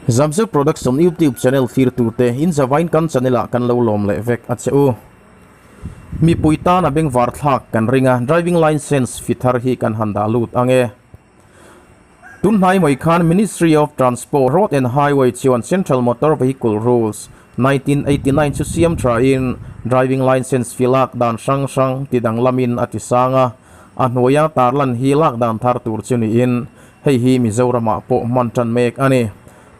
Zamsu Production YouTube channel fir tute in Zavain kan channela kan lo lom le vek acheu mi puita na beng var thak kan ringa driving license fitar hi kan handa lut ange tun hai moi khan Ministry of Transport Road and Highway Chuan Central Motor Vehicle Rules 1989 chu siam tra in driving license filak dan sang sang tidang lamin atisanga anoya tarlan hilak dan thar tur chuni in hei hi Mizorama po mantan mek ani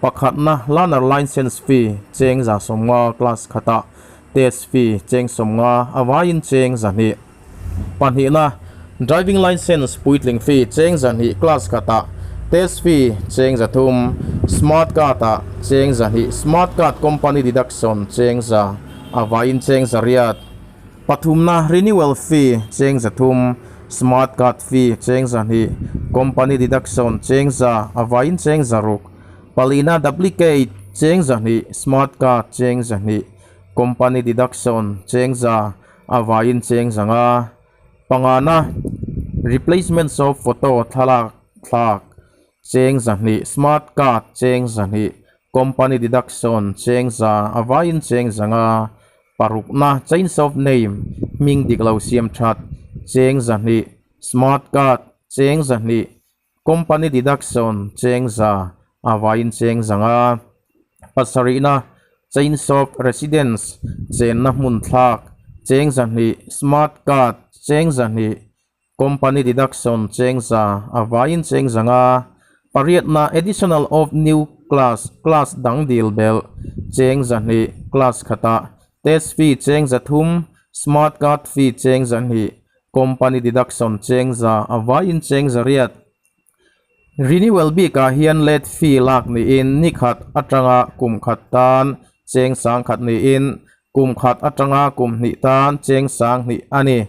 pakhat na learner license fee cheng za somnga class khata test fee cheng somnga awain cheng zani panhi na driving license puitling fee cheng zani class khata test fee cheng za thum smart card ta cheng zani smart card company deduction cheng za awain cheng za Hriat pathum na renewal fee cheng za thum smart card fee cheng zani company deduction cheng za awain cheng za ruk palina duplicate cheng zani smart card cheng zani company deduction cheng za awain cheng zanga pangana replacements of photo thalak thak cheng zani smart card cheng zani company deduction cheng za awain cheng zanga parukna change of name ming diklo siam that cheng zani smart card cheng zani company deduction cheng za awain cheng zanga pasarina change of residence chen na mun thak cheng zani smart card cheng zani company deduction cheng za awain cheng zanga pariat na additional of new class dang deal bel cheng zani class khata test fee cheng za thum smart card fee cheng zani company deduction cheng za awain cheng za Hriat renewal bi ka hian let fee lak ni in ni khat atanga kum khat tan cheng sang khat ni in kum khat atanga kum ni tan cheng sang ni ani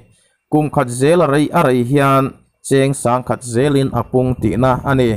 kum khat zel rei hian cheng sang khat zelin apung ti na ani